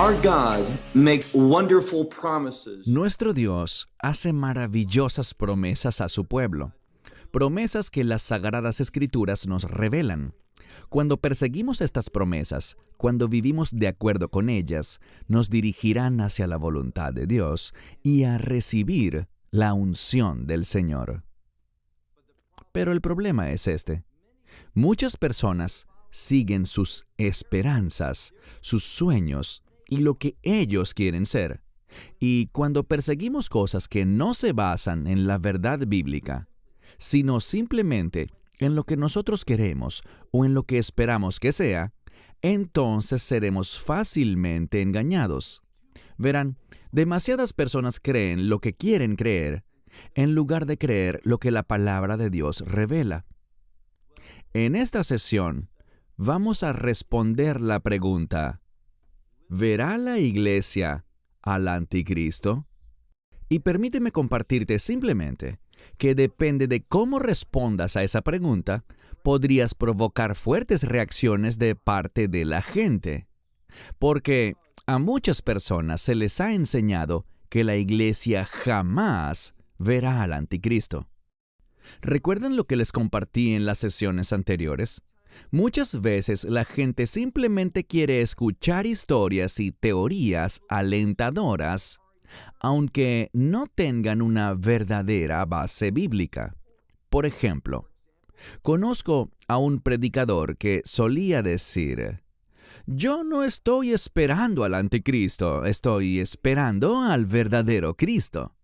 Our God makes wonderful promises. Nuestro Dios hace maravillosas promesas a su pueblo, promesas que las Sagradas Escrituras nos revelan. Cuando perseguimos estas promesas, cuando vivimos de acuerdo con ellas, nos dirigirán hacia la voluntad de Dios y a recibir la unción del Señor. Pero el problema es este. Muchas personas siguen sus esperanzas, sus sueños y lo que ellos quieren ser. Y cuando perseguimos cosas que no se basan en la verdad bíblica, sino simplemente en lo que nosotros queremos o en lo que esperamos que sea, entonces seremos fácilmente engañados. Verán, demasiadas personas creen lo que quieren creer, en lugar de creer lo que la palabra de Dios revela. En esta sesión, vamos a responder la pregunta: ¿verá la iglesia al anticristo? Y permíteme compartirte simplemente que depende de cómo respondas a esa pregunta, podrías provocar fuertes reacciones de parte de la gente. Porque a muchas personas se les ha enseñado que la iglesia jamás verá al anticristo. ¿Recuerdan lo que les compartí en las sesiones anteriores? Muchas veces la gente simplemente quiere escuchar historias y teorías alentadoras, aunque no tengan una verdadera base bíblica. Por ejemplo, conozco a un predicador que solía decir: yo no estoy esperando al anticristo, estoy esperando al verdadero Cristo.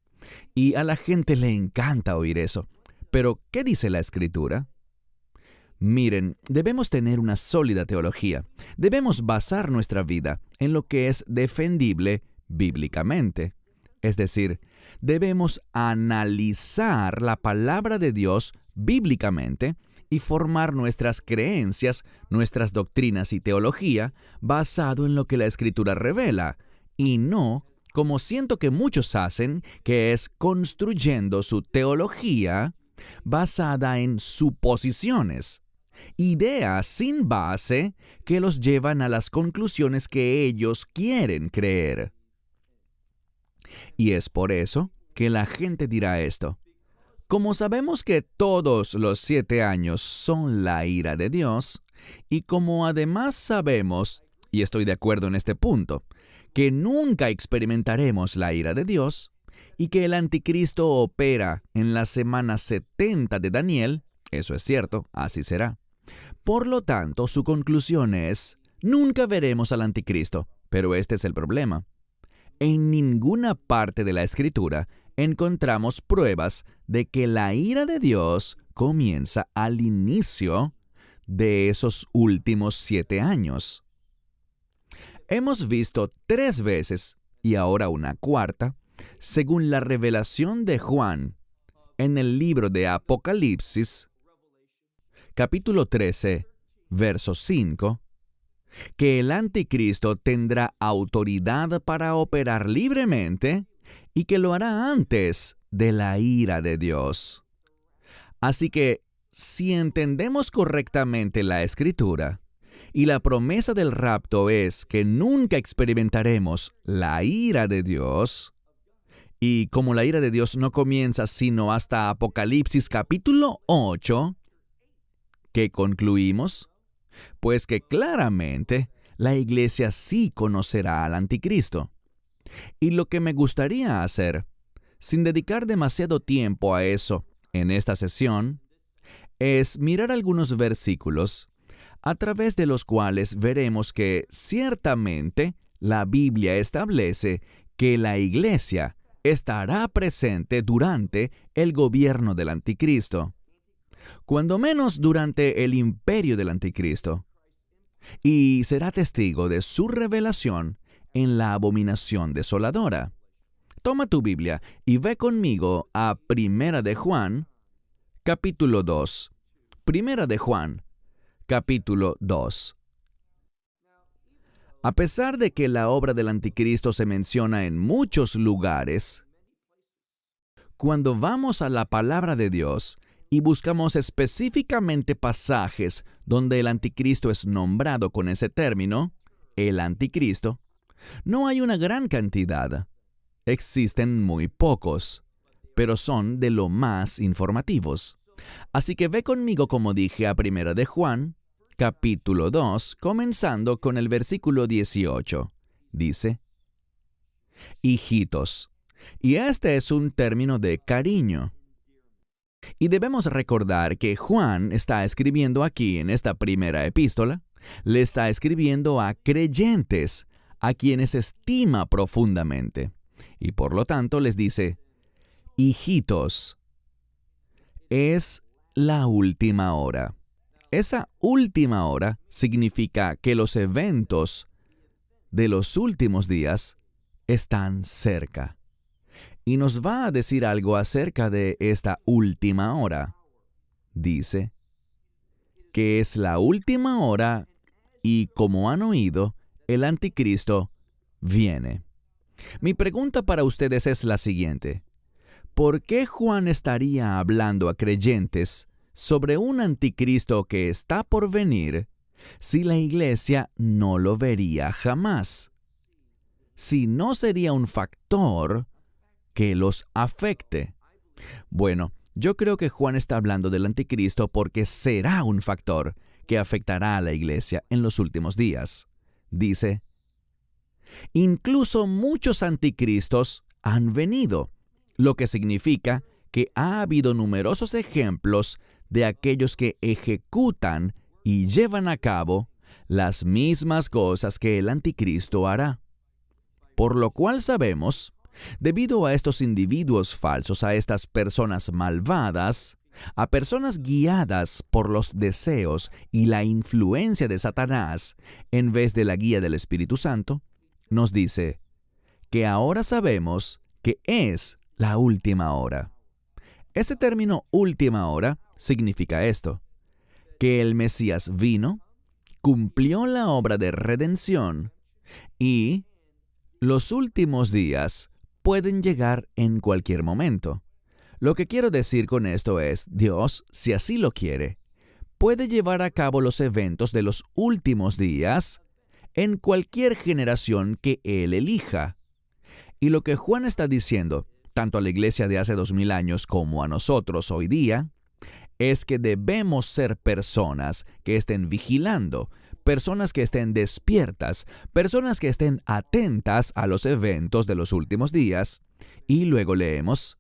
Y a la gente le encanta oír eso. Pero, ¿qué dice la Escritura? Miren, debemos tener una sólida teología. Debemos basar nuestra vida en lo que es defendible bíblicamente. Es decir, debemos analizar la palabra de Dios bíblicamente y formar nuestras creencias, nuestras doctrinas y teología basado en lo que la Escritura revela, y no como siento que muchos hacen, que es construyendo su teología basada en suposiciones, ideas sin base que los llevan a las conclusiones que ellos quieren creer. Y es por eso que la gente dirá esto: como sabemos que todos los 7 años son la ira de Dios, y como además sabemos, y estoy de acuerdo en este punto, que nunca experimentaremos la ira de Dios, y que el anticristo opera en la semana 70 de Daniel, eso es cierto, así será. Por lo tanto, su conclusión es: nunca veremos al anticristo. Pero este es el problema. En ninguna parte de la Escritura encontramos pruebas de que la ira de Dios comienza al inicio de esos últimos 7 años. Hemos visto 3 veces, y ahora una cuarta, según la revelación de Juan, en el libro de Apocalipsis, capítulo 13, verso 5, que el anticristo tendrá autoridad para operar libremente y que lo hará antes de la ira de Dios. Así que, si entendemos correctamente la Escritura, y la promesa del rapto es que nunca experimentaremos la ira de Dios, y como la ira de Dios no comienza sino hasta Apocalipsis capítulo 8, ¿qué concluimos? Pues que claramente la iglesia sí conocerá al anticristo. Y lo que me gustaría hacer, sin dedicar demasiado tiempo a eso en esta sesión, es mirar algunos versículos a través de los cuales veremos que ciertamente la Biblia establece que la iglesia estará presente durante el gobierno del anticristo, cuando menos durante el imperio del anticristo, y será testigo de su revelación en la abominación desoladora. Toma tu Biblia y ve conmigo a Primera de Juan, capítulo 2. Primera de Juan, capítulo 2. A pesar de que la obra del anticristo se menciona en muchos lugares, cuando vamos a la palabra de Dios y buscamos específicamente pasajes donde el anticristo es nombrado con ese término, el anticristo, No hay una gran cantidad. Existen muy pocos, pero son de lo más informativos. Así que ve conmigo, como dije, a 1 de Juan, capítulo 2, comenzando con el versículo 18. Dice: hijitos. Y este es un término de cariño. Y debemos recordar que Juan está escribiendo aquí en esta primera epístola, le está escribiendo a creyentes, a quienes estima profundamente. Y por lo tanto les dice: hijitos, es la última hora. Esa última hora significa que los eventos de los últimos días están cerca. Y nos va a decir algo acerca de esta última hora. Dice que es la última hora y, como han oído, el anticristo viene. Mi pregunta para ustedes es la siguiente: ¿por qué Juan estaría hablando a creyentes sobre un anticristo que está por venir si la iglesia no lo vería jamás? Si no sería un factor que los afecte. Bueno, yo creo que Juan está hablando del anticristo porque será un factor que afectará a la iglesia en los últimos días. Dice: incluso muchos anticristos han venido, lo que significa que ha habido numerosos ejemplos de aquellos que ejecutan y llevan a cabo las mismas cosas que el anticristo hará. Por lo cual sabemos, debido a estos individuos falsos, a estas personas malvadas, a personas guiadas por los deseos y la influencia de Satanás en vez de la guía del Espíritu Santo, nos dice que ahora sabemos que es la última hora. Ese término última hora significa esto: que el Mesías vino, cumplió la obra de redención y los últimos días pueden llegar en cualquier momento. Lo que quiero decir con esto es, Dios, si así lo quiere, puede llevar a cabo los eventos de los últimos días en cualquier generación que Él elija. Y lo que Juan está diciendo, tanto a la iglesia de hace 2000 años como a nosotros hoy día, es que debemos ser personas que estén vigilando, personas que estén despiertas, personas que estén atentas a los eventos de los últimos días. Y luego leemos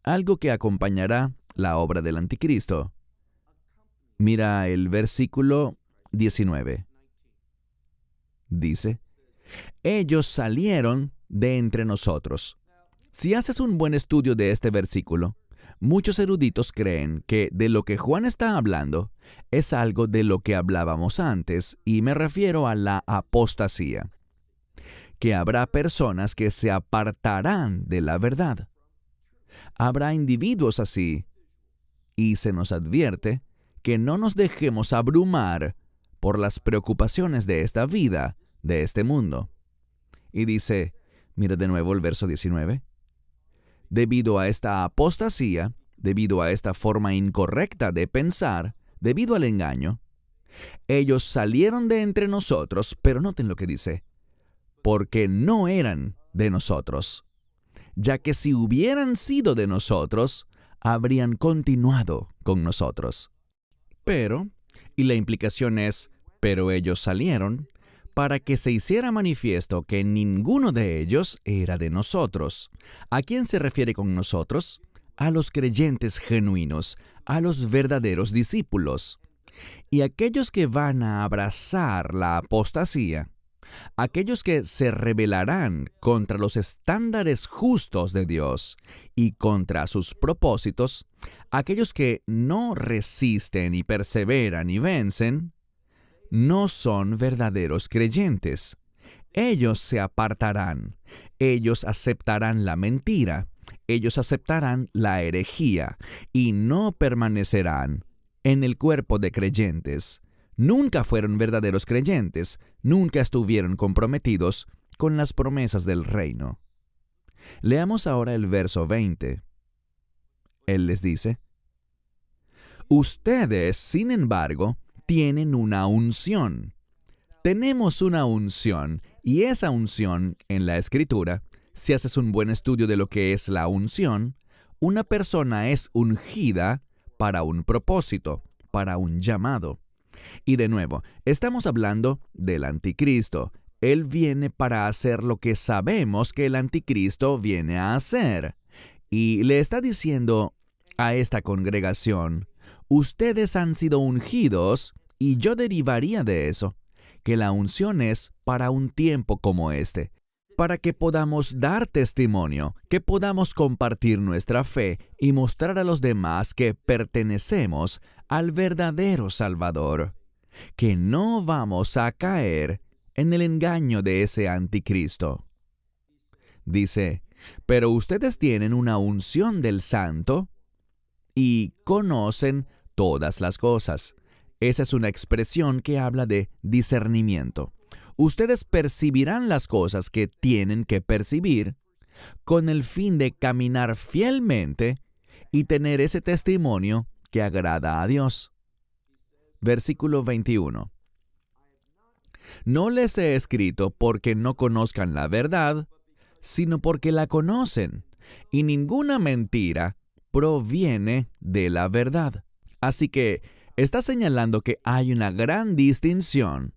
algo que acompañará la obra del anticristo. Mira el versículo 19. Dice: ellos salieron de entre nosotros. Si haces un buen estudio de este versículo, muchos eruditos creen que de lo que Juan está hablando es algo de lo que hablábamos antes, y me refiero a la apostasía, que habrá personas que se apartarán de la verdad. Habrá individuos así, y se nos advierte que no nos dejemos abrumar por las preocupaciones de esta vida, de este mundo. Y dice, mira de nuevo el verso 19, debido a esta apostasía, debido a esta forma incorrecta de pensar, debido al engaño, ellos salieron de entre nosotros, pero noten lo que dice, porque no eran de nosotros, ya que si hubieran sido de nosotros, habrían continuado con nosotros. Pero, y la implicación es, pero ellos salieron, para que se hiciera manifiesto que ninguno de ellos era de nosotros. ¿A quién se refiere con nosotros? A los creyentes genuinos, a los verdaderos discípulos. Y aquellos que van a abrazar la apostasía, aquellos que se rebelarán contra los estándares justos de Dios y contra sus propósitos, aquellos que no resisten y perseveran y vencen, no son verdaderos creyentes. Ellos se apartarán, ellos aceptarán la mentira, ellos aceptarán la herejía y no permanecerán en el cuerpo de creyentes. Nunca fueron verdaderos creyentes, nunca estuvieron comprometidos con las promesas del reino. Leamos ahora el verso 20. Él les dice: ustedes, sin embargo, tienen una unción. Tenemos una unción Y esa unción en la Escritura, si haces un buen estudio de lo que es la unción, una persona es ungida para un propósito, para un llamado. Y de nuevo, estamos hablando del anticristo. Él viene para hacer lo que sabemos que el anticristo viene a hacer. Y le está diciendo a esta congregación, ustedes han sido ungidos, y yo derivaría de eso, que la unción es para un tiempo como este, para que podamos dar testimonio, que podamos compartir nuestra fe y mostrar a los demás que pertenecemos al verdadero Salvador, que no vamos a caer en el engaño de ese anticristo. Dice, pero ustedes tienen una unción del Santo y conocen todas las cosas. Esa es una expresión que habla de discernimiento. Ustedes percibirán las cosas que tienen que percibir con el fin de caminar fielmente y tener ese testimonio que agrada a Dios. Versículo 21. No les he escrito porque no conozcan la verdad, sino porque la conocen, y ninguna mentira proviene de la verdad. Así que está señalando que hay una gran distinción,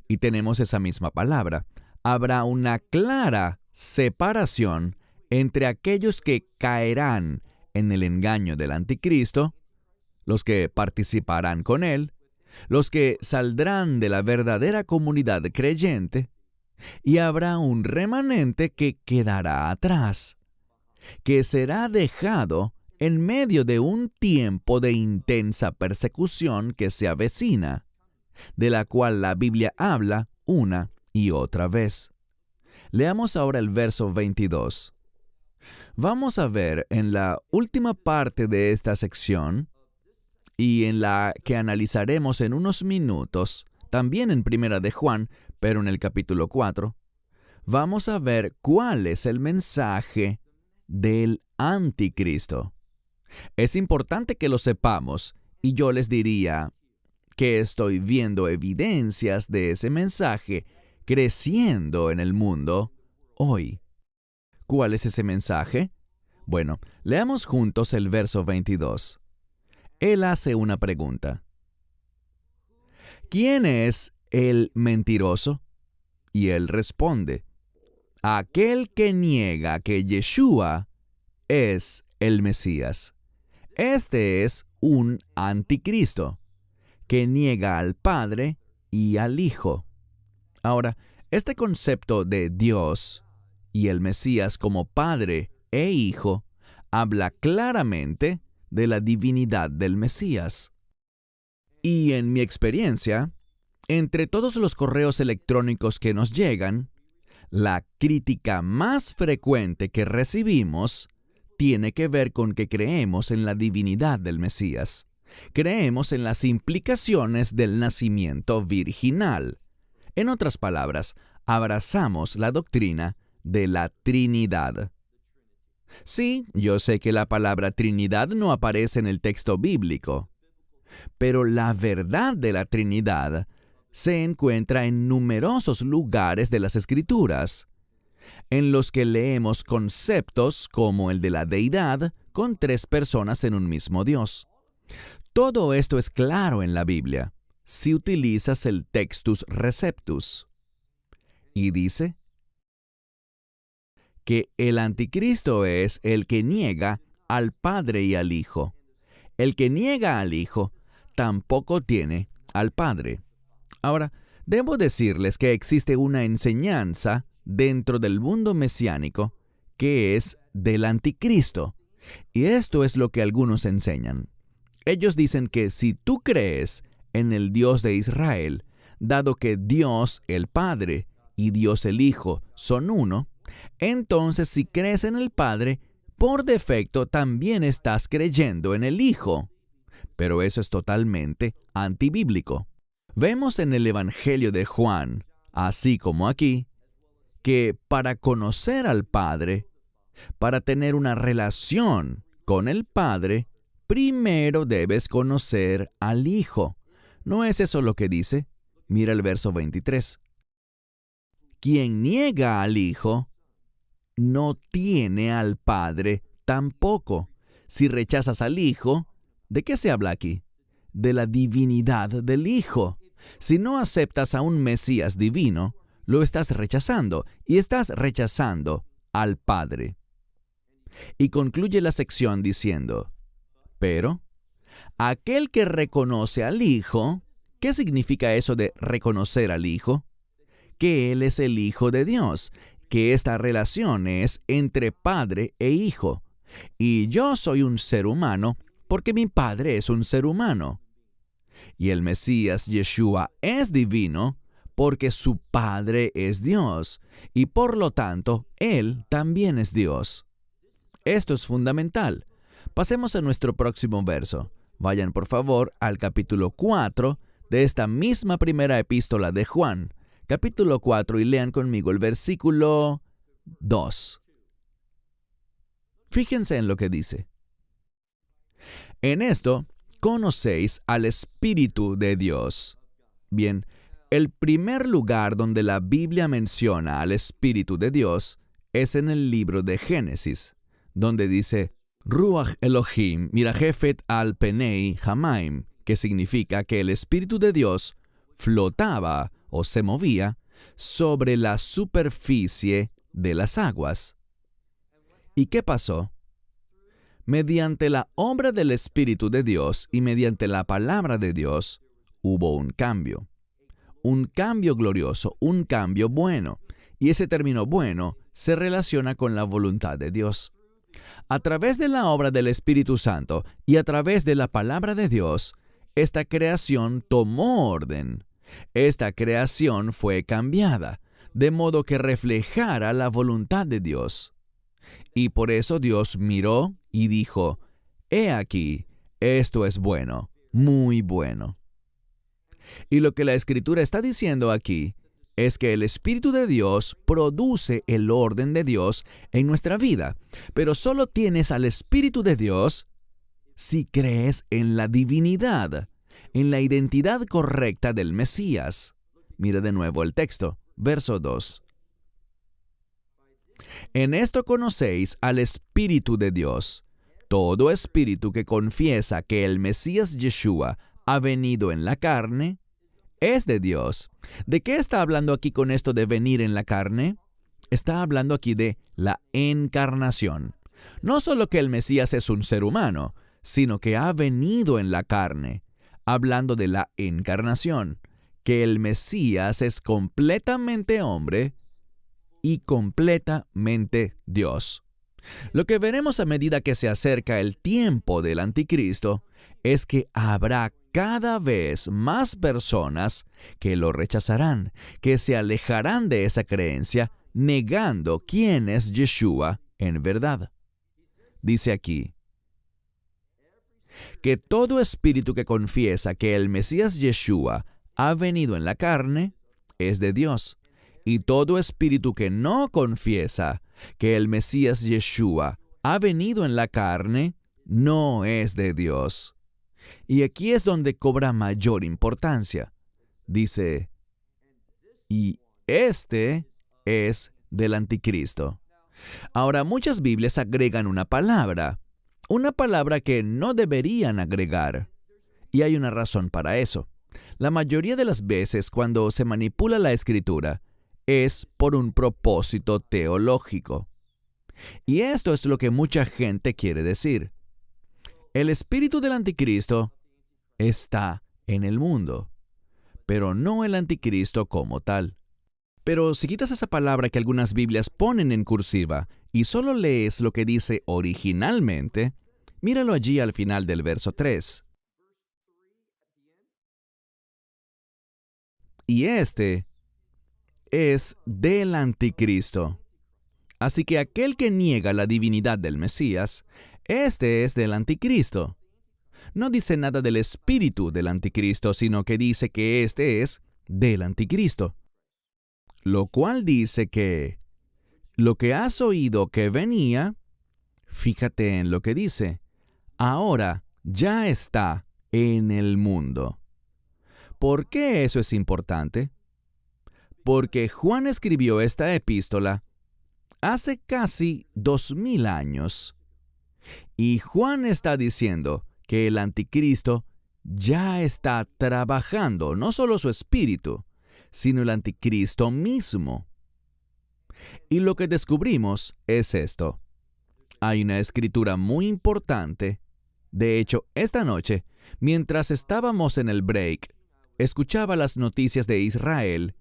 y tenemos esa misma palabra. Habrá una clara separación entre aquellos que caerán en el engaño del anticristo, los que participarán con él, los que saldrán de la verdadera comunidad creyente, y habrá un remanente que quedará atrás, que será dejado en medio de un tiempo de intensa persecución que se avecina, de la cual la Biblia habla una y otra vez. Leamos ahora el verso 22. Vamos a ver en la última parte de esta sección, y en la que analizaremos en unos minutos, también en Primera de Juan, pero en el capítulo 4, vamos a ver cuál es el mensaje del anticristo. Es importante que lo sepamos, y yo les diría que estoy viendo evidencias de ese mensaje creciendo en el mundo hoy. ¿Cuál es ese mensaje? Bueno, leamos juntos el verso 22. Él hace una pregunta. ¿Quién es el mentiroso? Y él responde, aquel que niega que Yeshua es el Mesías. Este es un anticristo que niega al Padre y al Hijo. Ahora, este concepto de Dios y el Mesías como Padre e Hijo habla claramente de la divinidad del Mesías. Y en mi experiencia, entre todos los correos electrónicos que nos llegan, la crítica más frecuente que recibimos tiene que ver con que creemos en la divinidad del Mesías. Creemos en las implicaciones del nacimiento virginal. En otras palabras, abrazamos la doctrina de la Trinidad. Sí, yo sé que la palabra Trinidad no aparece en el texto bíblico, pero la verdad de la Trinidad se encuentra en numerosos lugares de las Escrituras, en los que leemos conceptos como el de la deidad con 3 personas en un mismo Dios. Todo esto es claro en la Biblia, si utilizas el Textus Receptus. Y dice que el anticristo es el que niega al Padre y al Hijo. El que niega al Hijo tampoco tiene al Padre. Ahora, debo decirles que existe una enseñanza dentro del mundo mesiánico que es del anticristo. Y esto es lo que algunos enseñan. Ellos dicen que si tú crees en el Dios de Israel, dado que Dios el Padre y Dios el Hijo son uno, entonces si crees en el Padre, por defecto también estás creyendo en el Hijo. Pero eso es totalmente antibíblico. Vemos en el Evangelio de Juan, así como aquí, que para conocer al Padre, para tener una relación con el Padre, primero debes conocer al Hijo. ¿No es eso lo que dice? Mira el verso 23. Quien niega al Hijo, no tiene al Padre tampoco. Si rechazas al Hijo, ¿de qué se habla aquí? De la divinidad del Hijo. Si no aceptas a un Mesías divino, lo estás rechazando y estás rechazando al Padre. Y concluye la sección diciendo, pero aquel que reconoce al Hijo, ¿qué significa eso de reconocer al Hijo? Que Él es el Hijo de Dios, que esta relación es entre Padre e Hijo. Y yo soy un ser humano porque mi Padre es un ser humano. Y el Mesías Yeshua es divino porque su Padre es Dios, y por lo tanto, Él también es Dios. Esto es fundamental. Pasemos a nuestro próximo verso. Vayan por favor al capítulo 4 de esta misma primera epístola de Juan, capítulo 4, y lean conmigo el versículo 2. Fíjense en lo que dice. En esto conocéis al Espíritu de Dios. Bien, el primer lugar donde la Biblia menciona al Espíritu de Dios es en el libro de Génesis, donde dice Ruach Elohim mirajefet al penei hamaim, que significa que el Espíritu de Dios flotaba o se movía sobre la superficie de las aguas. ¿Y qué pasó? Mediante la obra del Espíritu de Dios y mediante la palabra de Dios, hubo un cambio glorioso, un cambio bueno. Y ese término bueno se relaciona con la voluntad de Dios. A través de la obra del Espíritu Santo y a través de la palabra de Dios, esta creación tomó orden. Esta creación fue cambiada, de modo que reflejara la voluntad de Dios. Y por eso Dios miró y dijo, «He aquí, esto es bueno, muy bueno». Y lo que la Escritura está diciendo aquí es que el Espíritu de Dios produce el orden de Dios en nuestra vida, pero solo tienes al Espíritu de Dios si crees en la divinidad, en la identidad correcta del Mesías. Mire de nuevo el texto, verso 2. En esto conocéis al Espíritu de Dios. Todo espíritu que confiesa que el Mesías Yeshua ha venido en la carne, es de Dios. ¿De qué está hablando aquí con esto de venir en la carne? Está hablando aquí de la encarnación. No solo que el Mesías es un ser humano, sino que ha venido en la carne, hablando de la encarnación, que el Mesías es completamente hombre y completamente Dios. Lo que veremos a medida que se acerca el tiempo del anticristo es que habrá cada vez más personas que lo rechazarán, que se alejarán de esa creencia, negando quién es Yeshua en verdad. Dice aquí, que todo espíritu que confiesa que el Mesías Yeshua ha venido en la carne es de Dios, y todo espíritu que no confiesa que el Mesías Yeshua ha venido en la carne no es de Dios. Y aquí es donde cobra mayor importancia. Dice, y este es del anticristo. Ahora, muchas Biblias agregan una palabra que no deberían agregar. Y hay una razón para eso. La mayoría de las veces cuando se manipula la Escritura es por un propósito teológico. Y esto es lo que mucha gente quiere decir. El espíritu del anticristo está en el mundo, pero no el anticristo como tal. Pero si quitas esa palabra que algunas Biblias ponen en cursiva y solo lees lo que dice originalmente, míralo allí al final del verso 3. Y este es del anticristo. Así que aquel que niega la divinidad del Mesías, este es del anticristo. No dice nada del espíritu del anticristo, sino que dice que este es del anticristo. Lo cual dice que lo que has oído que venía, fíjate en lo que dice, ahora ya está en el mundo. ¿Por qué eso es importante? porque Juan escribió esta epístola hace casi 2000 años. Y Juan está diciendo que el anticristo ya está trabajando, no solo su espíritu, sino el anticristo mismo. Y lo que descubrimos es esto. Hay una escritura muy importante. De hecho, esta noche, mientras estábamos en el break, escuchaba las noticias de Israel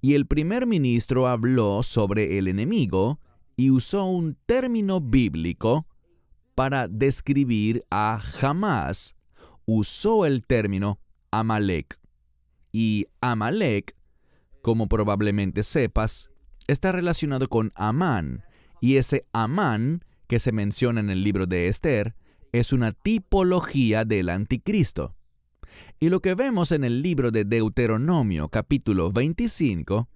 y el primer ministro habló sobre el enemigo y usó un término bíblico para describir a Hamás. Usó el término Amalek. Y Amalek, como probablemente sepas, está relacionado con Amán. Y ese Amán, que se menciona en el libro de Esther, es una tipología del anticristo. Y lo que vemos en el libro de Deuteronomio, capítulo 25,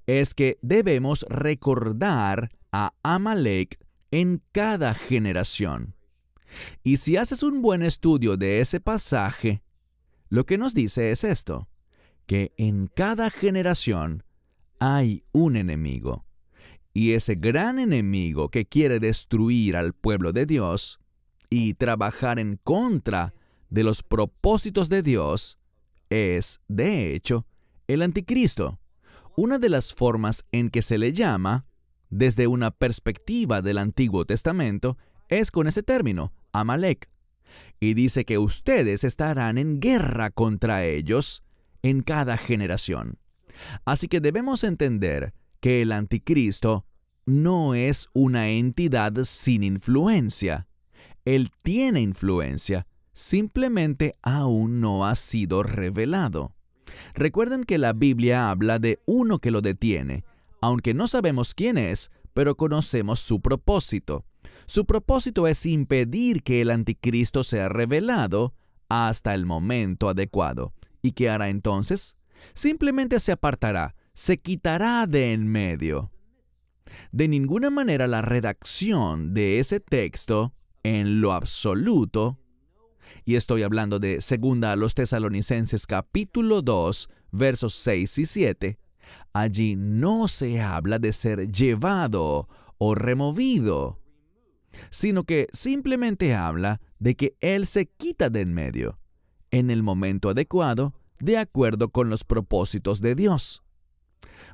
es que debemos recordar a Amalek en cada generación. Y si haces un buen estudio de ese pasaje, lo que nos dice es esto, que en cada generación hay un enemigo. Y ese gran enemigo que quiere destruir al pueblo de Dios y trabajar en contra de los propósitos de Dios es, de hecho, el anticristo. Una de las formas en que se le llama, desde una perspectiva del Antiguo Testamento, es con ese término, Amalek. Y dice que ustedes estarán en guerra contra ellos en cada generación. Así que debemos entender que el anticristo no es una entidad sin influencia. Él tiene influencia, simplemente aún no ha sido revelado. Recuerden que la Biblia habla de uno que lo detiene, aunque no sabemos quién es, pero conocemos su propósito. Su propósito es impedir que el anticristo sea revelado hasta el momento adecuado. ¿Y qué hará entonces? Simplemente se apartará, se quitará de en medio. De ninguna manera la redacción de ese texto, en lo absoluto, y estoy hablando de 2 Tesalonicenses capítulo 2, versos 6 y 7, allí no se habla de ser llevado o removido, sino que simplemente habla de que Él se quita de en medio, en el momento adecuado, de acuerdo con los propósitos de Dios.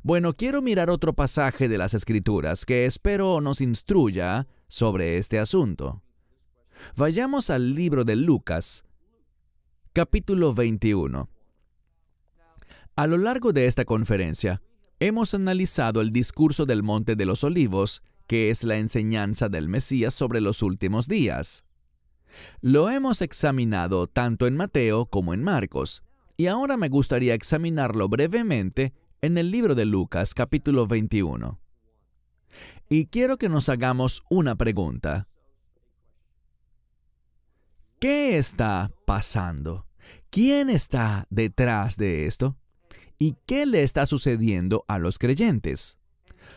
Bueno, quiero mirar otro pasaje de las Escrituras que espero nos instruya sobre este asunto. Vayamos al libro de Lucas, capítulo 21. A lo largo de esta conferencia, hemos analizado el discurso del Monte de los Olivos, que es la enseñanza del Mesías sobre los últimos días. Lo hemos examinado tanto en Mateo como en Marcos, y ahora me gustaría examinarlo brevemente en el libro de Lucas, capítulo 21. Y quiero que nos hagamos una pregunta. ¿Qué está pasando? ¿Quién está detrás de esto? ¿Y qué le está sucediendo a los creyentes?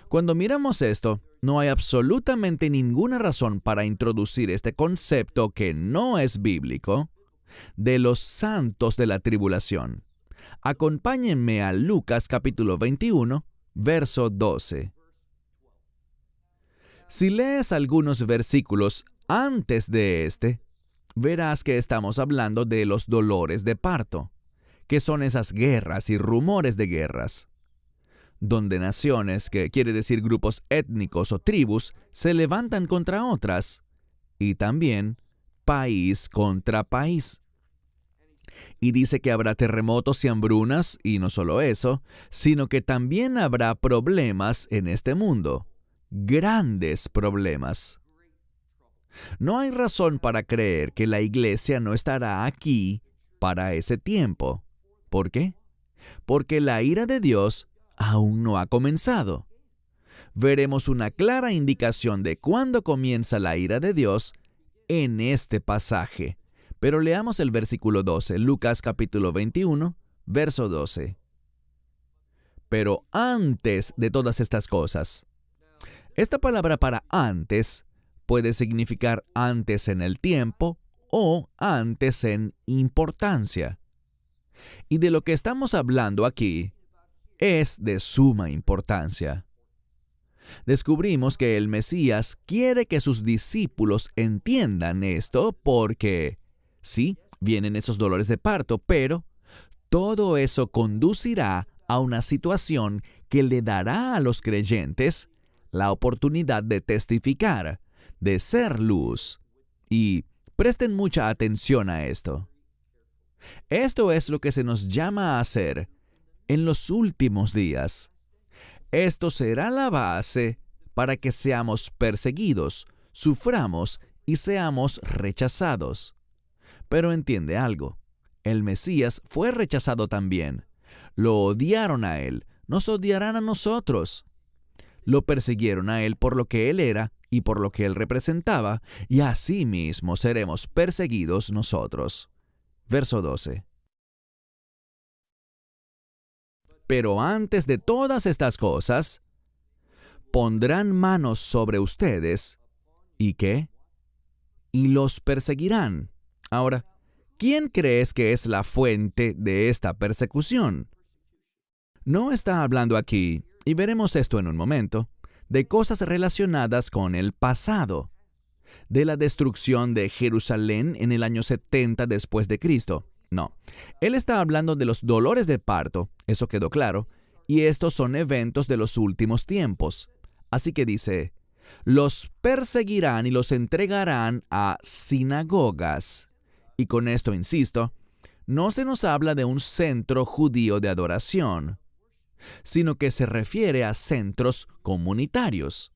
Cuando miramos esto, no hay absolutamente ninguna razón para introducir este concepto que no es bíblico de los santos de la tribulación. Acompáñenme a Lucas capítulo 21, verso 12. Si lees algunos versículos antes de este, verás que estamos hablando de los dolores de parto, que son esas guerras y rumores de guerras, donde naciones, que quiere decir grupos étnicos o tribus, se levantan contra otras, y también país contra país. Y dice que habrá terremotos y hambrunas, y no solo eso, sino que también habrá problemas en este mundo, grandes problemas. No hay razón para creer que la iglesia no estará aquí para ese tiempo. ¿Por qué? Porque la ira de Dios aún no ha comenzado. Veremos una clara indicación de cuándo comienza la ira de Dios en este pasaje. Pero leamos el versículo 12, Lucas capítulo 21, verso 12. Pero antes de todas estas cosas. Esta palabra para antes puede significar antes en el tiempo o antes en importancia. Y de lo que estamos hablando aquí es de suma importancia. Descubrimos que el Mesías quiere que sus discípulos entiendan esto porque, sí, vienen esos dolores de parto, pero todo eso conducirá a una situación que le dará a los creyentes la oportunidad de testificar, de ser luz. Y presten mucha atención a esto. Esto es lo que se nos llama a hacer en los últimos días. Esto será la base para que seamos perseguidos, suframos y seamos rechazados. Pero entiende algo, el Mesías fue rechazado también. Lo odiaron a él, nos odiarán a nosotros. Lo persiguieron a él por lo que él era y por lo que él representaba, y así mismo seremos perseguidos nosotros. Verso 12. Pero antes de todas estas cosas, pondrán manos sobre ustedes, ¿y qué? Y los perseguirán. Ahora, ¿quién crees que es la fuente de esta persecución? No está hablando aquí, y veremos esto en un momento, de cosas relacionadas con el pasado, de la destrucción de Jerusalén en el año 70 después de Cristo. No, él está hablando de los dolores de parto, eso quedó claro, y estos son eventos de los últimos tiempos. Así que dice, los perseguirán y los entregarán a sinagogas. Y con esto insisto, no se nos habla de un centro judío de adoración, sino que se refiere a centros comunitarios.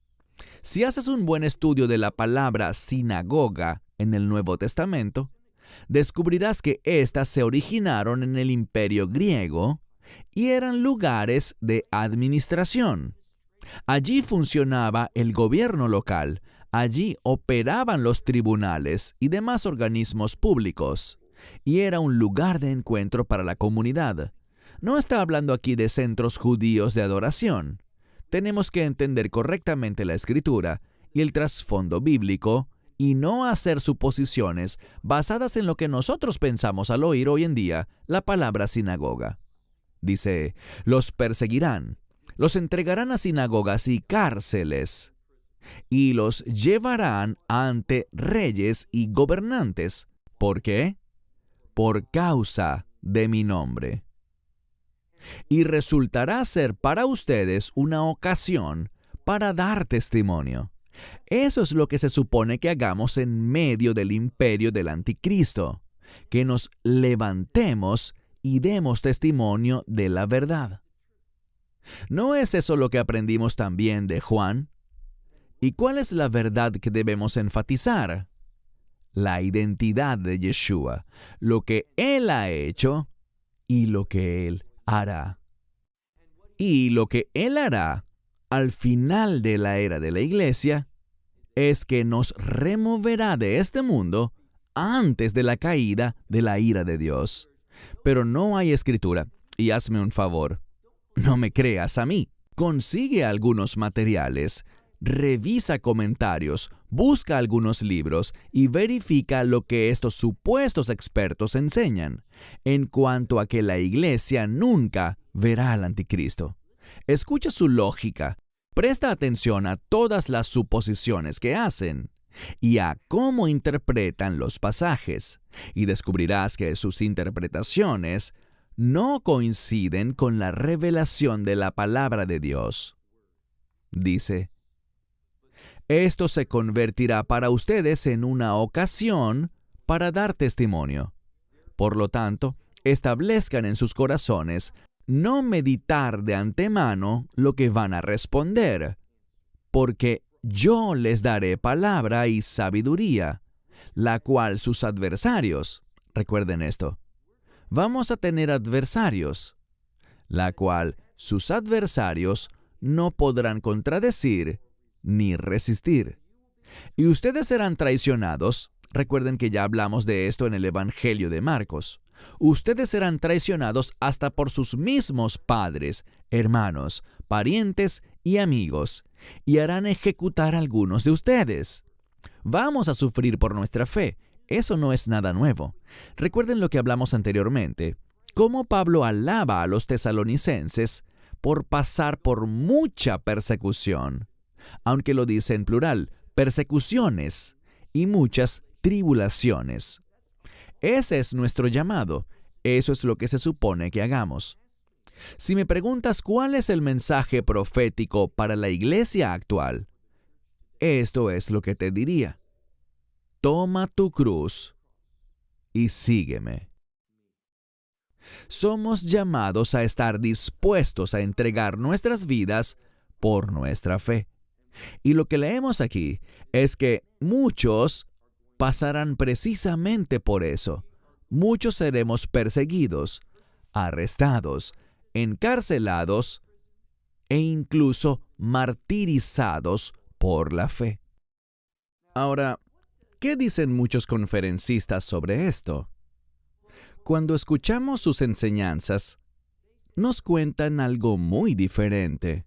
Si haces un buen estudio de la palabra sinagoga en el Nuevo Testamento, descubrirás que éstas se originaron en el Imperio griego y eran lugares de administración. Allí funcionaba el gobierno local, allí operaban los tribunales y demás organismos públicos, y era un lugar de encuentro para la comunidad. No está hablando aquí de centros judíos de adoración. Tenemos que entender correctamente la Escritura y el trasfondo bíblico y no hacer suposiciones basadas en lo que nosotros pensamos al oír hoy en día la palabra sinagoga. Dice, los perseguirán, los entregarán a sinagogas y cárceles, y los llevarán ante reyes y gobernantes. ¿Por qué? Por causa de mi nombre. Y resultará ser para ustedes una ocasión para dar testimonio. Eso es lo que se supone que hagamos en medio del imperio del anticristo, que nos levantemos y demos testimonio de la verdad. ¿No es eso lo que aprendimos también de Juan? ¿Y cuál es la verdad que debemos enfatizar? La identidad de Yeshua, lo que Él ha hecho y lo que Él hará. Y lo que Él hará al final de la era de la iglesia es que nos removerá de este mundo antes de la caída de la ira de Dios. Pero no hay escritura, y hazme un favor, no me creas a mí. Consigue algunos materiales, revisa comentarios, busca algunos libros y verifica lo que estos supuestos expertos enseñan en cuanto a que la iglesia nunca verá al anticristo. Escucha su lógica, presta atención a todas las suposiciones que hacen y a cómo interpretan los pasajes, y descubrirás que sus interpretaciones no coinciden con la revelación de la palabra de Dios. Dice, esto se convertirá para ustedes en una ocasión para dar testimonio. Por lo tanto, establezcan en sus corazones no meditar de antemano lo que van a responder, porque yo les daré palabra y sabiduría, la cual sus adversarios, recuerden esto, vamos a tener adversarios, la cual sus adversarios no podrán contradecir ni resistir. Y ustedes serán traicionados. Recuerden que ya hablamos de esto en el Evangelio de Marcos. Ustedes serán traicionados hasta por sus mismos padres, hermanos, parientes y amigos, y harán ejecutar a algunos de ustedes. Vamos a sufrir por nuestra fe. Eso no es nada nuevo. Recuerden lo que hablamos anteriormente, cómo Pablo alaba a los tesalonicenses por pasar por mucha persecución, aunque lo dice en plural, persecuciones y muchas tribulaciones. Ese es nuestro llamado. Eso es lo que se supone que hagamos. Si me preguntas cuál es el mensaje profético para la iglesia actual, esto es lo que te diría. Toma tu cruz y sígueme. Somos llamados a estar dispuestos a entregar nuestras vidas por nuestra fe. Y lo que leemos aquí es que muchos pasarán precisamente por eso. Muchos seremos perseguidos, arrestados, encarcelados e incluso martirizados por la fe. Ahora, ¿qué dicen muchos conferencistas sobre esto? Cuando escuchamos sus enseñanzas, nos cuentan algo muy diferente.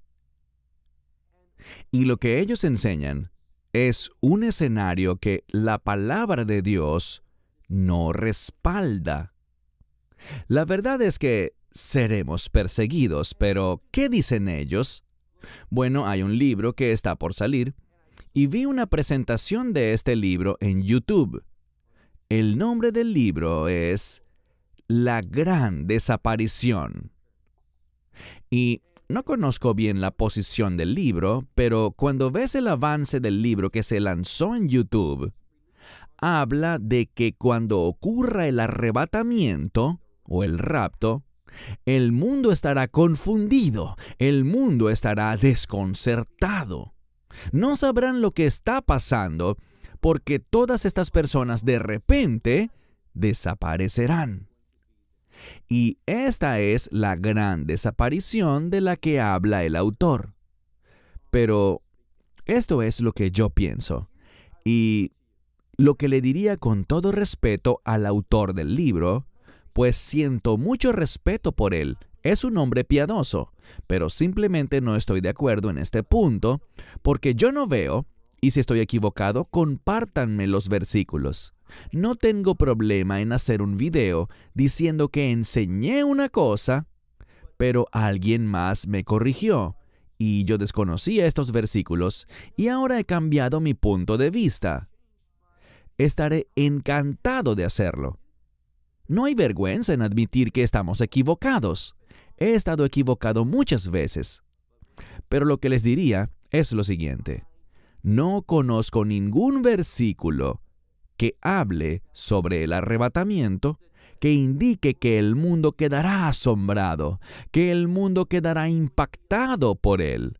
Y lo que ellos enseñan es un escenario que la palabra de Dios no respalda. La verdad es que seremos perseguidos, pero ¿qué dicen ellos? Bueno, hay un libro que está por salir y vi una presentación de este libro en YouTube. El nombre del libro es La Gran Desaparición. Y no conozco bien la posición del libro, pero cuando ves el avance del libro que se lanzó en YouTube, habla de que cuando ocurra el arrebatamiento o el rapto, el mundo estará confundido, el mundo estará desconcertado. No sabrán lo que está pasando porque todas estas personas de repente desaparecerán. Y esta es la gran desaparición de la que habla el autor. Pero esto es lo que yo pienso. Y lo que le diría con todo respeto al autor del libro, pues siento mucho respeto por él. Es un hombre piadoso, pero simplemente no estoy de acuerdo en este punto, porque yo no veo, y si estoy equivocado, compártanme los versículos. No tengo problema en hacer un video diciendo que enseñé una cosa, pero alguien más me corrigió, y yo desconocía estos versículos, y ahora he cambiado mi punto de vista. Estaré encantado de hacerlo. No hay vergüenza en admitir que estamos equivocados. He estado equivocado muchas veces. Pero lo que les diría es lo siguiente. No conozco ningún versículo que hable sobre el arrebatamiento, que indique que el mundo quedará asombrado, que el mundo quedará impactado por él.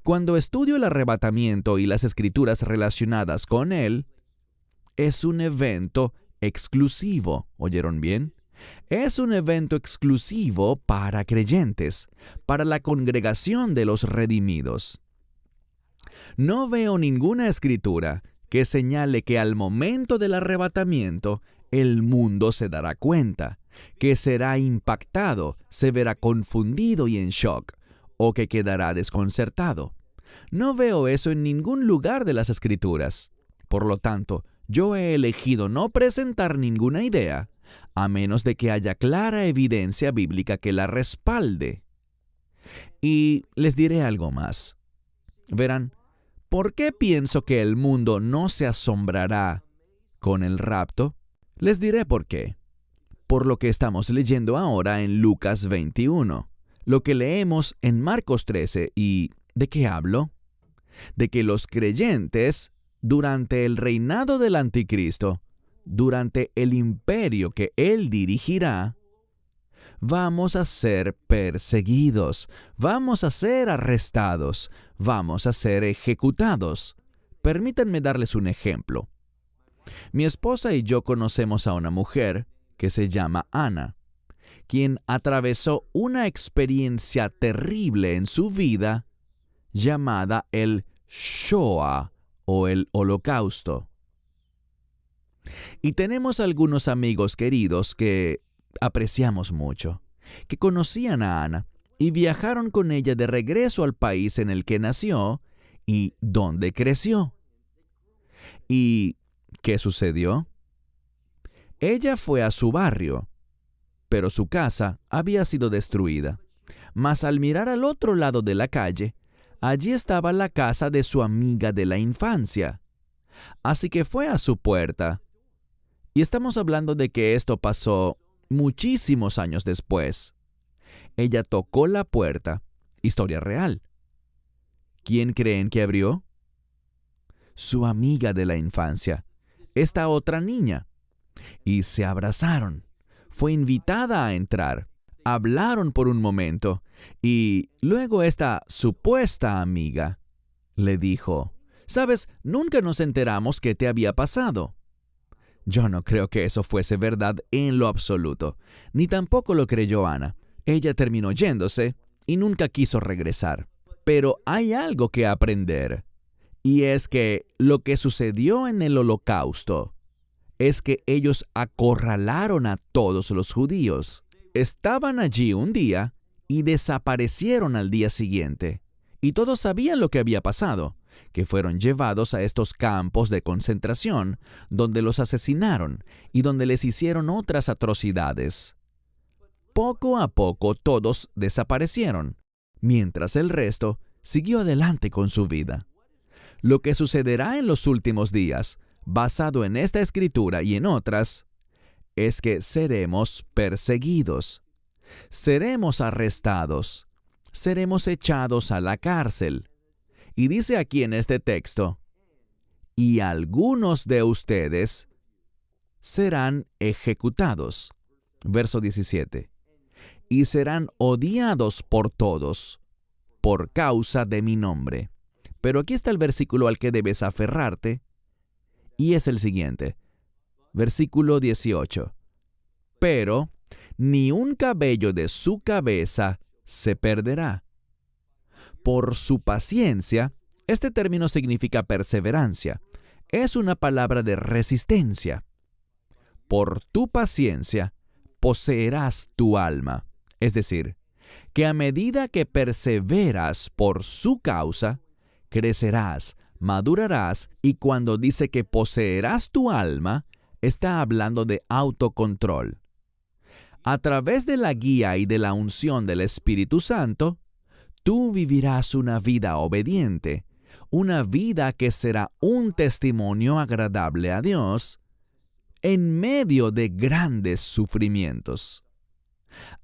Cuando estudio el arrebatamiento y las escrituras relacionadas con él, es un evento exclusivo, ¿oyeron bien? Es un evento exclusivo para creyentes, para la congregación de los redimidos. No veo ninguna escritura que señale que al momento del arrebatamiento el mundo se dará cuenta, que será impactado, se verá confundido y en shock, o que quedará desconcertado. No veo eso en ningún lugar de las escrituras. Por lo tanto, yo he elegido no presentar ninguna idea, a menos de que haya clara evidencia bíblica que la respalde. Y les diré algo más. Verán, ¿por qué pienso que el mundo no se asombrará con el rapto? Les diré por qué. Por lo que estamos leyendo ahora en Lucas 21, lo que leemos en Marcos 13, ¿y de qué hablo? De que los creyentes, durante el reinado del anticristo, durante el imperio que él dirigirá, vamos a ser perseguidos, vamos a ser arrestados, vamos a ser ejecutados. Permítanme darles un ejemplo. Mi esposa y yo conocemos a una mujer que se llama Ana, quien atravesó una experiencia terrible en su vida llamada el Shoah o el Holocausto. Y tenemos algunos amigos queridos que apreciamos mucho, que conocían a Ana y viajaron con ella de regreso al país en el que nació y donde creció. ¿Y qué sucedió? Ella fue a su barrio, pero su casa había sido destruida. mas al mirar al otro lado de la calle, allí estaba la casa de su amiga de la infancia. Así que fue a su puerta. Y estamos hablando de que esto pasó muchísimos años después. Ella tocó la puerta. Historia real. ¿Quién creen que abrió? Su amiga de la infancia, esta otra niña. Y se abrazaron. Fue invitada a entrar. Hablaron por un momento. Y luego esta supuesta amiga le dijo: «Sabes, nunca nos enteramos qué te había pasado». Yo no creo que eso fuese verdad en lo absoluto, ni tampoco lo creyó Ana. Ella terminó yéndose y nunca quiso regresar. Pero hay algo que aprender, y es que lo que sucedió en el Holocausto es que ellos acorralaron a todos los judíos. Estaban allí un día y desaparecieron al día siguiente. Y todos sabían lo que había pasado, que fueron llevados a estos campos de concentración, donde los asesinaron y donde les hicieron otras atrocidades. Poco a poco todos desaparecieron, mientras el resto siguió adelante con su vida. Lo que sucederá en los últimos días, basado en esta escritura y en otras, es que seremos perseguidos, seremos arrestados, seremos echados a la cárcel. Y dice aquí en este texto: «Y algunos de ustedes serán ejecutados». Verso 17. «Y serán odiados por todos, por causa de mi nombre». Pero aquí está el versículo al que debes aferrarte, y es el siguiente. Versículo 18. «Pero ni un cabello de su cabeza se perderá». Por su paciencia, este término significa perseverancia. Es una palabra de resistencia. Por tu paciencia poseerás tu alma. Es decir, que a medida que perseveras por su causa, crecerás, madurarás, y cuando dice que poseerás tu alma, está hablando de autocontrol. A través de la guía y de la unción del Espíritu Santo, tú vivirás una vida obediente, una vida que será un testimonio agradable a Dios en medio de grandes sufrimientos.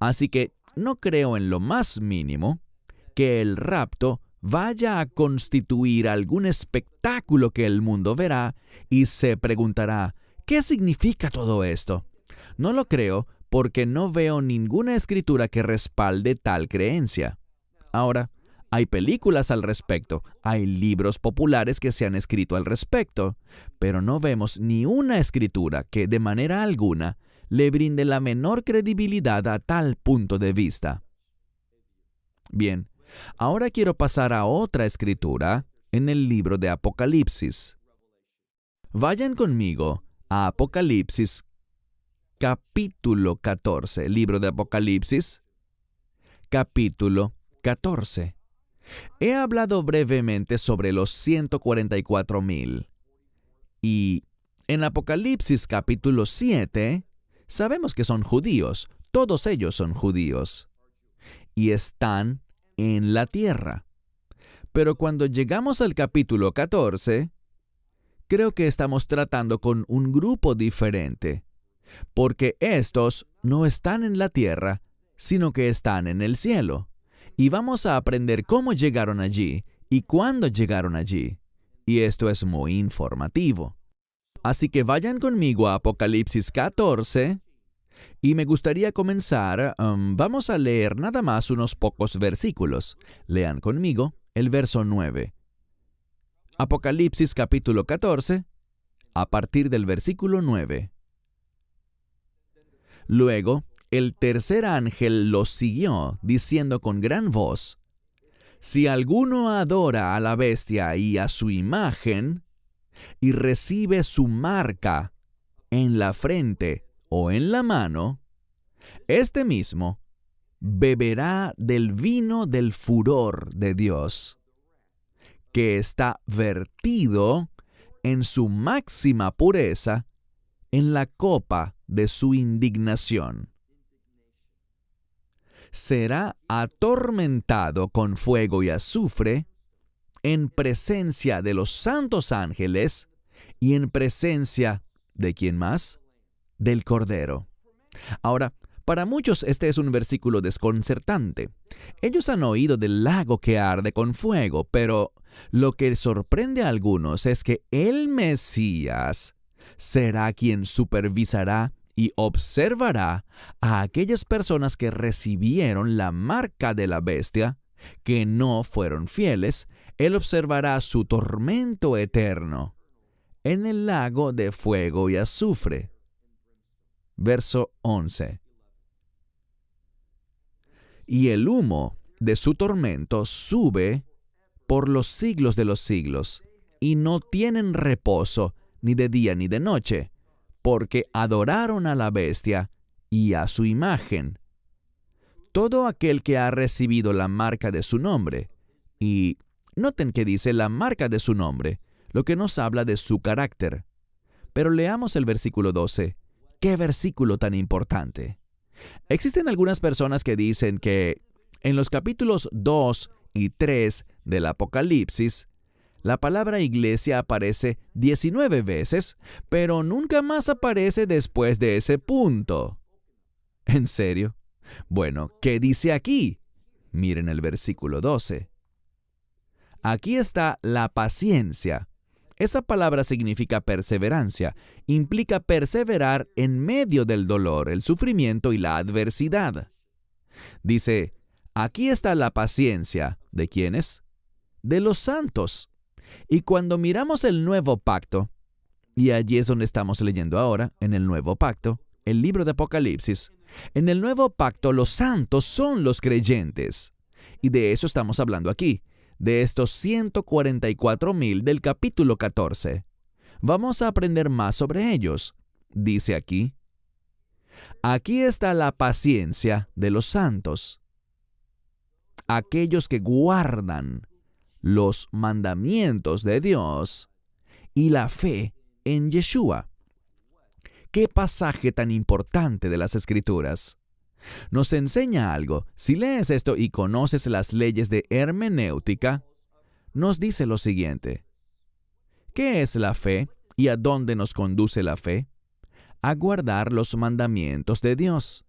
Así que no creo en lo más mínimo que el rapto vaya a constituir algún espectáculo que el mundo verá y se preguntará: ¿qué significa todo esto? No lo creo porque no veo ninguna escritura que respalde tal creencia. Ahora, hay películas al respecto, hay libros populares que se han escrito al respecto, pero no vemos ni una escritura que de manera alguna le brinde la menor credibilidad a tal punto de vista. Bien, ahora quiero pasar a otra escritura en el libro de Apocalipsis. Vayan conmigo a Apocalipsis capítulo 14, libro de Apocalipsis, capítulo 14. He hablado brevemente sobre los 144,000. Y en Apocalipsis capítulo 7, sabemos que son judíos, todos ellos son judíos, y están en la tierra. Pero cuando llegamos al capítulo 14, creo que estamos tratando con un grupo diferente, porque estos no están en la tierra, sino que están en el cielo. Y vamos a aprender cómo llegaron allí y cuándo llegaron allí. Y esto es muy informativo. Así que vayan conmigo a Apocalipsis 14 y me gustaría comenzar, vamos a leer nada más unos pocos versículos. Lean conmigo el verso 9. Apocalipsis capítulo 14, a partir del versículo 9. Luego, el tercer ángel los siguió, diciendo con gran voz: «Si alguno adora a la bestia y a su imagen, y recibe su marca en la frente o en la mano, este mismo beberá del vino del furor de Dios, que está vertido en su máxima pureza en la copa de su indignación». será atormentado con fuego y azufre en presencia de los santos ángeles y en presencia ¿de quién más? Del Cordero. Ahora, para muchos este es un versículo desconcertante. Ellos han oído del lago que arde con fuego, pero lo que sorprende a algunos es que el Mesías será quien supervisará y observará a aquellas personas que recibieron la marca de la bestia, que no fueron fieles. Él observará su tormento eterno en el lago de fuego y azufre. Verso 11. Y el humo de su tormento sube por los siglos de los siglos, y no tienen reposo ni de día ni de noche, porque adoraron a la bestia y a su imagen. Todo aquel que ha recibido la marca de su nombre, y noten que dice la marca de su nombre, lo que nos habla de su carácter. Pero leamos el versículo 12. ¡Qué versículo tan importante! Existen algunas personas que dicen que en los capítulos 2 y 3 del Apocalipsis, la palabra iglesia aparece 19 veces, pero nunca más aparece después de ese punto. ¿En serio? Bueno, ¿qué dice aquí? Miren el versículo 12. Aquí está la paciencia. Esa palabra significa perseverancia, implica perseverar en medio del dolor, el sufrimiento y la adversidad. Dice, aquí está la paciencia. ¿De quiénes? De los santos. Y cuando miramos el nuevo pacto, y allí es donde estamos leyendo ahora, en el nuevo pacto, el libro de Apocalipsis, en el nuevo pacto los santos son los creyentes. Y de eso estamos hablando aquí, de estos 144,000 del capítulo 14. Vamos a aprender más sobre ellos. Dice aquí, aquí está la paciencia de los santos, aquellos que guardan los mandamientos de Dios y la fe en Yeshua. ¿Qué pasaje tan importante de las Escrituras? Nos enseña algo. Si lees esto y conoces las leyes de hermenéutica, nos dice lo siguiente. ¿Qué es la fe y a dónde nos conduce la fe? A guardar los mandamientos de Dios.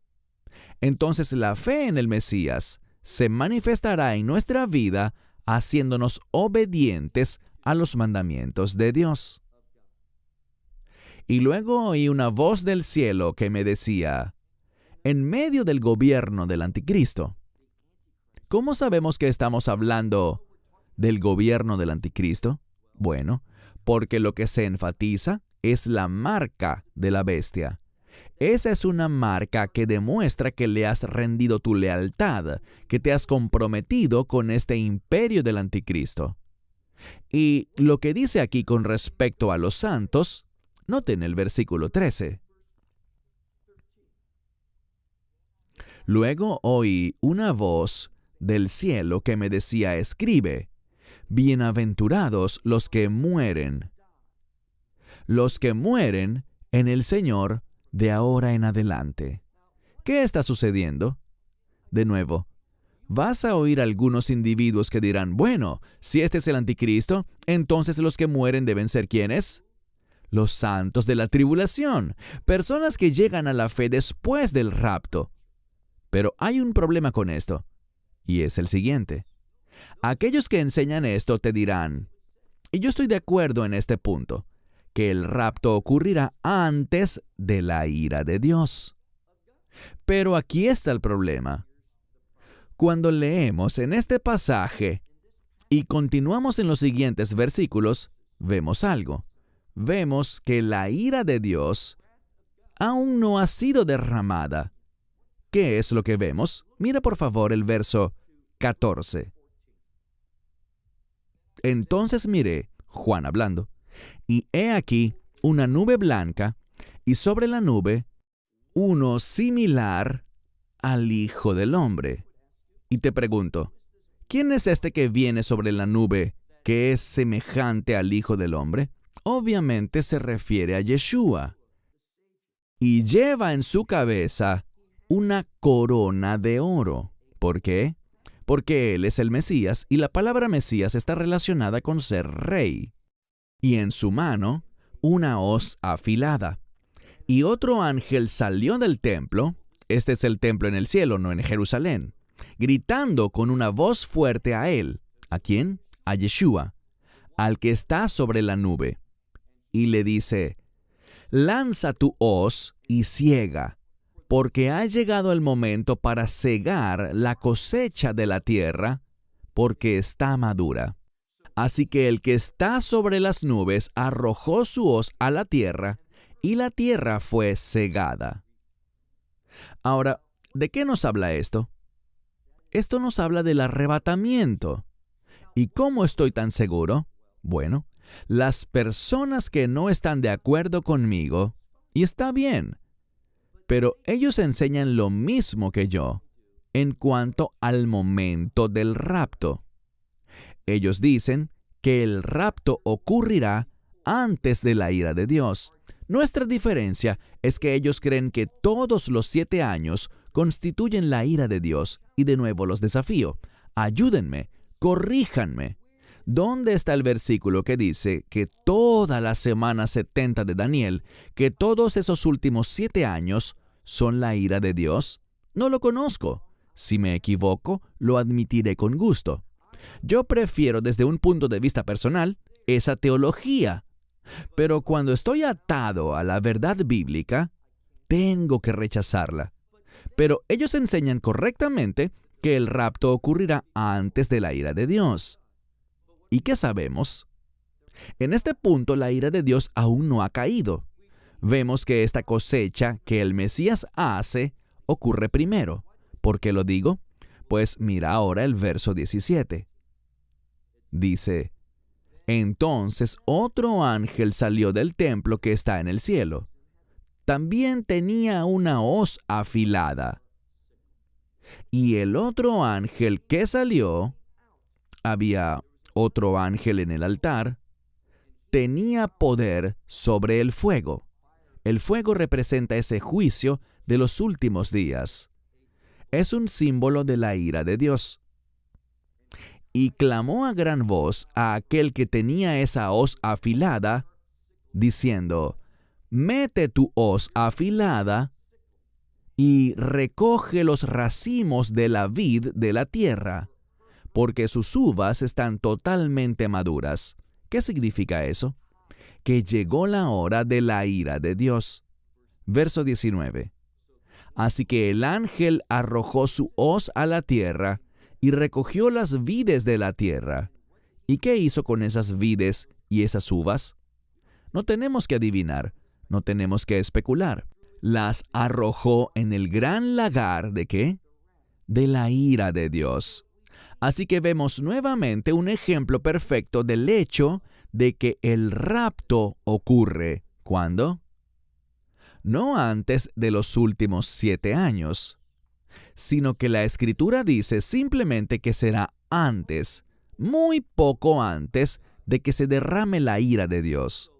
Entonces la fe en el Mesías se manifestará en nuestra vida haciéndonos obedientes a los mandamientos de Dios. Y luego oí una voz del cielo que me decía, en medio del gobierno del anticristo. ¿Cómo sabemos que estamos hablando del gobierno del anticristo? Bueno, porque lo que se enfatiza es la marca de la bestia. Esa es una marca que demuestra que le has rendido tu lealtad, que te has comprometido con este imperio del anticristo. Y lo que dice aquí con respecto a los santos, noten el versículo 13. Luego oí una voz del cielo que me decía, escribe, bienaventurados los que mueren en el Señor de ahora en adelante. ¿Qué está sucediendo? De nuevo, vas a oír algunos individuos que dirán, bueno, si este es el anticristo, entonces los que mueren deben ser ¿quiénes? Los santos de la tribulación, personas que llegan a la fe después del rapto. Pero hay un problema con esto, y es el siguiente. Aquellos que enseñan esto te dirán, y yo estoy de acuerdo en este punto, que el rapto ocurrirá antes de la ira de Dios. Pero aquí está el problema. Cuando leemos en este pasaje y continuamos en los siguientes versículos, vemos algo. Vemos que la ira de Dios aún no ha sido derramada. ¿Qué es lo que vemos? Mira por favor el verso 14. Entonces miré, Juan hablando, y he aquí una nube blanca, y sobre la nube uno similar al Hijo del Hombre. Y te pregunto, ¿quién es este que viene sobre la nube que es semejante al Hijo del Hombre? Obviamente se refiere a Yeshua. Y lleva en su cabeza una corona de oro. ¿Por qué? Porque Él es el Mesías y la palabra Mesías está relacionada con ser rey. Y en su mano, una hoz afilada. Y otro ángel salió del templo, este es el templo en el cielo, no en Jerusalén, gritando con una voz fuerte a Él. ¿A quién? A Yeshua, al que está sobre la nube. Y le dice, lanza tu hoz y ciega, porque ha llegado el momento para cegar la cosecha de la tierra, porque está madura. Así que el que está sobre las nubes arrojó su hoz a la tierra, y la tierra fue cegada. Ahora, ¿de qué nos habla esto? Esto nos habla del arrebatamiento. ¿Y cómo estoy tan seguro? Bueno, las personas que no están de acuerdo conmigo, y está bien, pero ellos enseñan lo mismo que yo en cuanto al momento del rapto. Ellos dicen que el rapto ocurrirá antes de la ira de Dios. Nuestra diferencia es que ellos creen que todos los 7 años constituyen la ira de Dios, y de nuevo los desafío. Ayúdenme, corríjanme. ¿Dónde está el versículo que dice que toda la semana 70 de Daniel, que todos esos últimos 7 años son la ira de Dios? No lo conozco. Si me equivoco, lo admitiré con gusto. Yo prefiero desde un punto de vista personal esa teología. Pero cuando estoy atado a la verdad bíblica, tengo que rechazarla. Pero ellos enseñan correctamente que el rapto ocurrirá antes de la ira de Dios. ¿Y qué sabemos? En este punto la ira de Dios aún no ha caído. Vemos que esta cosecha que el Mesías hace ocurre primero. ¿Por qué lo digo? Pues mira ahora el verso 17. Dice, entonces otro ángel salió del templo que está en el cielo. También tenía una hoz afilada. Y el otro ángel que salió, había otro ángel en el altar, tenía poder sobre el fuego. El fuego representa ese juicio de los últimos días. Es un símbolo de la ira de Dios. Y clamó a gran voz a aquel que tenía esa hoz afilada, diciendo, mete tu hoz afilada y recoge los racimos de la vid de la tierra, porque sus uvas están totalmente maduras. ¿Qué significa eso? Que llegó la hora de la ira de Dios. Verso 19. Así que el ángel arrojó su hoz a la tierra y recogió las vides de la tierra. ¿Y qué hizo con esas vides y esas uvas? No tenemos que adivinar, no tenemos que especular. Las arrojó en el gran lagar ¿de qué? De la ira de Dios. Así que vemos nuevamente un ejemplo perfecto del hecho de que el rapto ocurre. ¿Cuándo? No antes de los últimos 7 años, sino que la Escritura dice simplemente que será antes, muy poco antes de que se derrame la ira de Dios.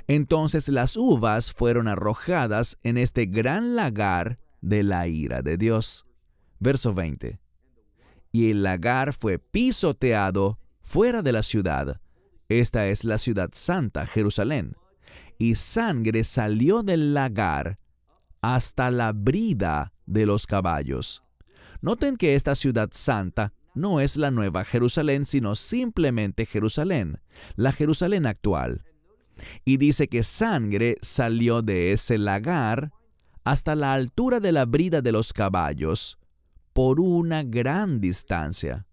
Entonces las uvas fueron arrojadas en este gran lagar de la ira de Dios. Verso 20. Y el lagar fue pisoteado fuera de la ciudad. Esta es la ciudad santa, Jerusalén. Y sangre salió del lagar hasta la brida de los caballos. Noten que esta ciudad santa no es la nueva Jerusalén, sino simplemente Jerusalén, la Jerusalén actual. Y dice que sangre salió de ese lagar hasta la altura de la brida de los caballos, por una gran distancia.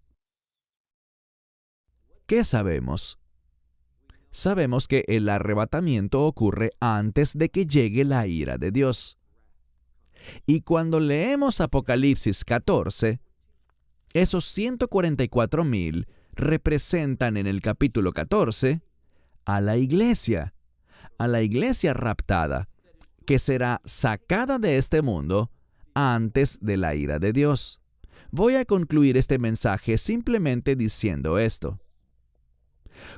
¿Qué sabemos? Sabemos que el arrebatamiento ocurre antes de que llegue la ira de Dios. Y cuando leemos Apocalipsis 14, esos 144,000 representan en el capítulo 14 a la iglesia raptada, que será sacada de este mundo antes de la ira de Dios. Voy a concluir este mensaje simplemente diciendo esto.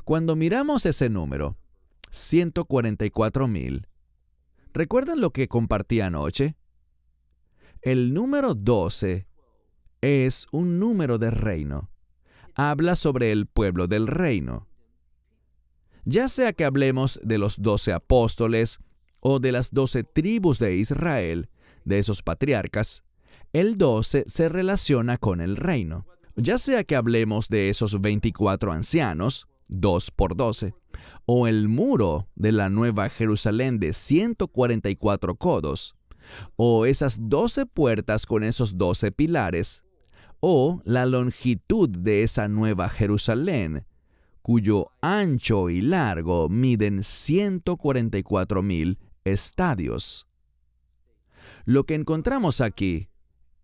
Cuando miramos ese número, 144,000, ¿recuerdan lo que compartí anoche? El número 12 es un número de reino. Habla sobre el pueblo del reino. Ya sea que hablemos de los 12 apóstoles o de las 12 tribus de Israel, de esos patriarcas, el 12 se relaciona con el reino. Ya sea que hablemos de esos 24 ancianos, 2 por 12, o el muro de la Nueva Jerusalén de 144 codos, o esas 12 puertas con esos 12 pilares, o la longitud de esa Nueva Jerusalén, cuyo ancho y largo miden 144,000 estadios. Lo que encontramos aquí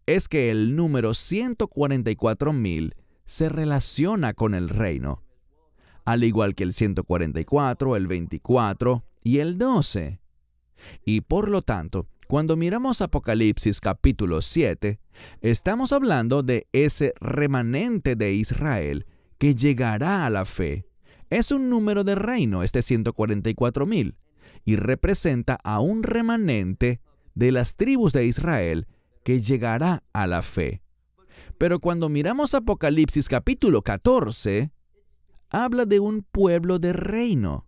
es que el número 144,000 se relaciona con el reino, al igual que el 144, el 24 y el 12. Y por lo tanto, cuando miramos Apocalipsis capítulo 7, estamos hablando de ese remanente de Israel que llegará a la fe. Es un número de reino, este 144,000, y representa a un remanente de las tribus de Israel que llegará a la fe. Pero cuando miramos Apocalipsis capítulo 14, habla de un pueblo de reino,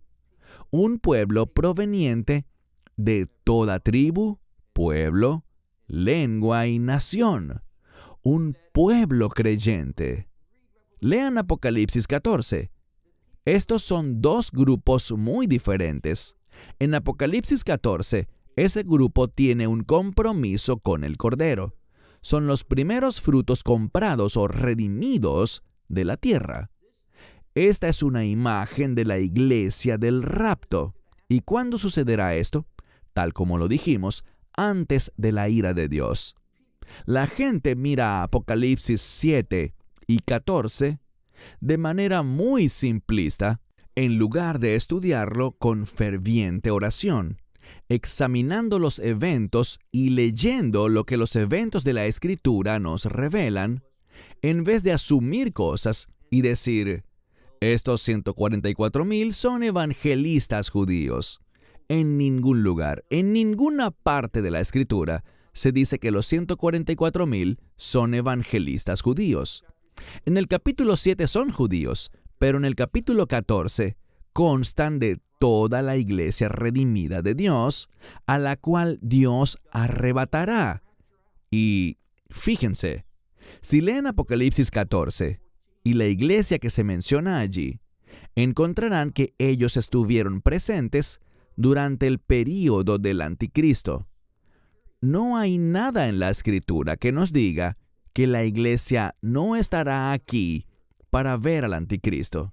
un pueblo proveniente de toda tribu, pueblo, lengua y nación, un pueblo creyente. Lean Apocalipsis 14. Estos son dos grupos muy diferentes. En Apocalipsis 14, ese grupo tiene un compromiso con el Cordero. Son los primeros frutos comprados o redimidos de la tierra. Esta es una imagen de la iglesia del rapto. ¿Y cuándo sucederá esto? Tal como lo dijimos, antes de la ira de Dios. La gente mira Apocalipsis 7 y 14 de manera muy simplista, en lugar de estudiarlo con ferviente oración, examinando los eventos y leyendo lo que los eventos de la Escritura nos revelan, en vez de asumir cosas y decir, estos 144,000 son evangelistas judíos. En ningún lugar, en ninguna parte de la Escritura, se dice que los 144,000 son evangelistas judíos. En el capítulo 7 son judíos, pero en el capítulo 14 constan de toda la iglesia redimida de Dios, a la cual Dios arrebatará. Y fíjense, si leen Apocalipsis 14 y la iglesia que se menciona allí, encontrarán que ellos estuvieron presentes durante el período del anticristo. No hay nada en la Escritura que nos diga que la iglesia no estará aquí para ver al anticristo.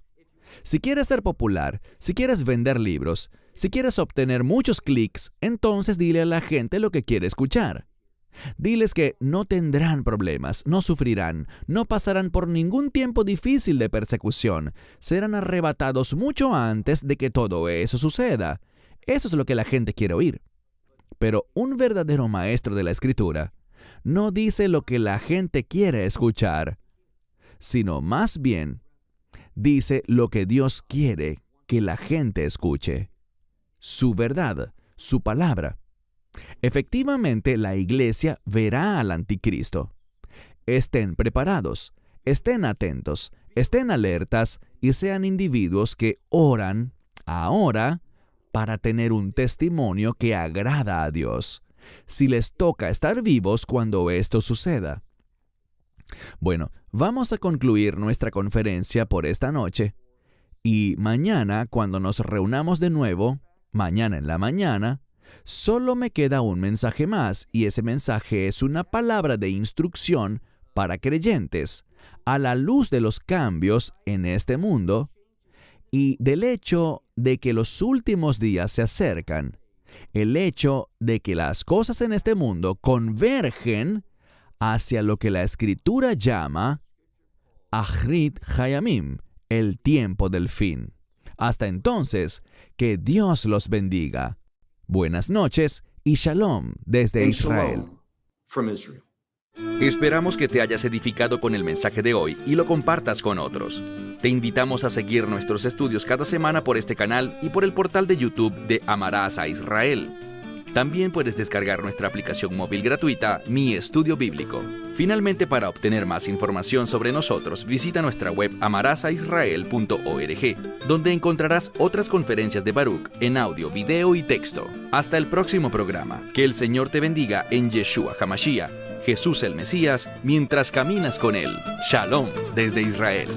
Si quieres ser popular, si quieres vender libros, si quieres obtener muchos clics, entonces dile a la gente lo que quiere escuchar. Diles que no tendrán problemas, no sufrirán, no pasarán por ningún tiempo difícil de persecución, serán arrebatados mucho antes de que todo eso suceda. Eso es lo que la gente quiere oír. Pero un verdadero maestro de la Escritura no dice lo que la gente quiere escuchar, sino más bien dice lo que Dios quiere que la gente escuche. Su verdad, su palabra. Efectivamente, la iglesia verá al anticristo. Estén preparados, estén atentos, estén alertas y sean individuos que oran ahora para tener un testimonio que agrada a Dios, si les toca estar vivos cuando esto suceda. Bueno, vamos a concluir nuestra conferencia por esta noche y mañana, cuando nos reunamos de nuevo, mañana en la mañana, solo me queda un mensaje más y ese mensaje es una palabra de instrucción para creyentes a la luz de los cambios en este mundo y del hecho de que los últimos días se acercan, el hecho de que las cosas en este mundo convergen hacia lo que la Escritura llama Ahrit Hayamim, el tiempo del fin. Hasta entonces, que Dios los bendiga. Buenas noches y Shalom desde And Israel. shalom from Israel. Esperamos que te hayas edificado con el mensaje de hoy y lo compartas con otros. Te invitamos a seguir nuestros estudios cada semana por este canal y por el portal de YouTube de Amarás a Israel. También puedes descargar nuestra aplicación móvil gratuita Mi Estudio Bíblico. Finalmente, para obtener más información sobre nosotros, visita nuestra web amarasaisrael.org, donde encontrarás otras conferencias de Baruch en audio, video y texto. Hasta el próximo programa. Que el Señor te bendiga en Yeshua HaMashiach, Jesús el Mesías, mientras caminas con Él. Shalom desde Israel.